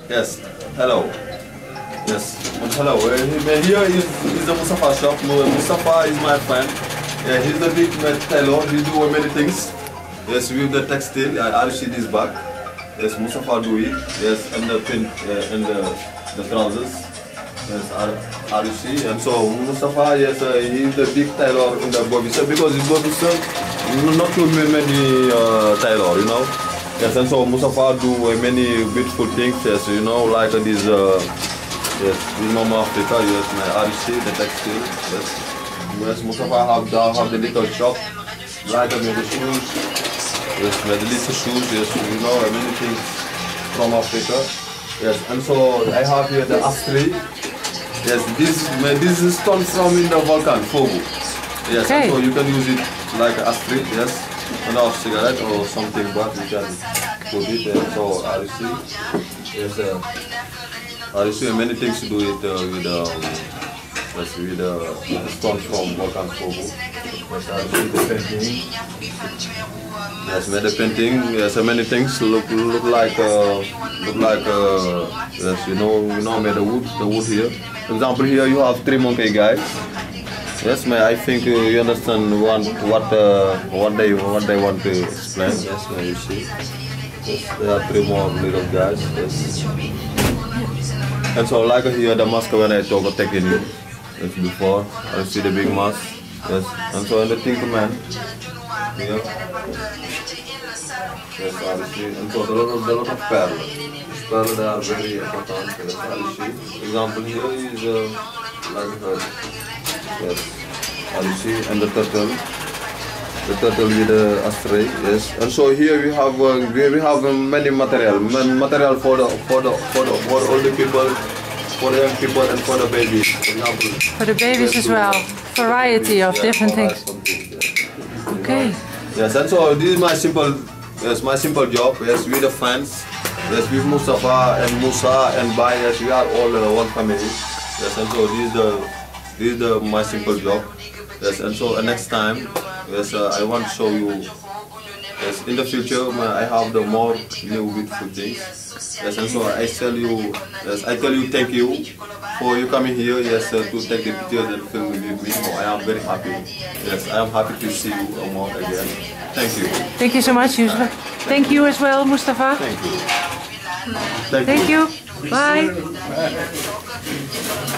Yes, hello. Yes, hello. Here is the Mustafa shop. Mustafa is my friend. Yeah, he's the big tailor. He do many things. Yes, with the textile. I'll see this bag. Yes, Mustafa do it. Yes, and the pin and the trousers. Yes, I'll see. And so Mustafa, yes, he's the big tailor in the Bobby shop because in Bobby shop not too many tailor, you know. Yes, and so Mustafa do many beautiful things. Yes, you know, like this. Yes, this Mama Africa. Yes, my RC, the textile. Yes, yes, Mustafa have the little shop, like the shoes. Yes, the little shoes. Yes, you know, many things from Africa. Yes, and so I have here the ashtray. Yes, this is stone from in the volcano, Fogo. Yes, okay. And so you can use it like a ashtray. Yes. And off cigarette or something, but you can put it. And so I see, yes, I see many things to do it with the stone from volcano Fogo. Yes, I see the painting. Yes, made the painting. Yes, many things look like yes, you know, made the wood here. For example, here you have 3 monkey guys. Yes, I think you understand what they want to explain. Yes, you see. Yes, there are 3 more little guys. Yes. And so like here the mask when I talk taking it. Yes, before I see the big mask. Yes, and so in the Tinkerman. Yeah. Yes, I see. And so there are a lot of pearls. Pearls they are very important. Yes, I see. Example here is like yes, you see, and the turtle with the ashtray. Yes, and so here we have many material for all the people, for the young people, and for the babies. For example, for the babies as well, variety of different things. Okay. Yes, and so this is my simple job. Yes, with the friends. Yes, with Mustafa and Musa and Bai. Yes, we are all one family. Yes, and so this is my simple job. Yes, and so next time, yes, I want to show you. Yes, in the future, I have the more new beautiful things. Yes, and so I tell you, yes, I tell you thank you for you coming here. Yes, to take the pictures and film with me. So I am very happy. Yes, I am happy to see you more again. Thank you. Thank you so much, Yusuf. Thank you as well, Mustafa. Thank you. Thank you. Bye. Bye.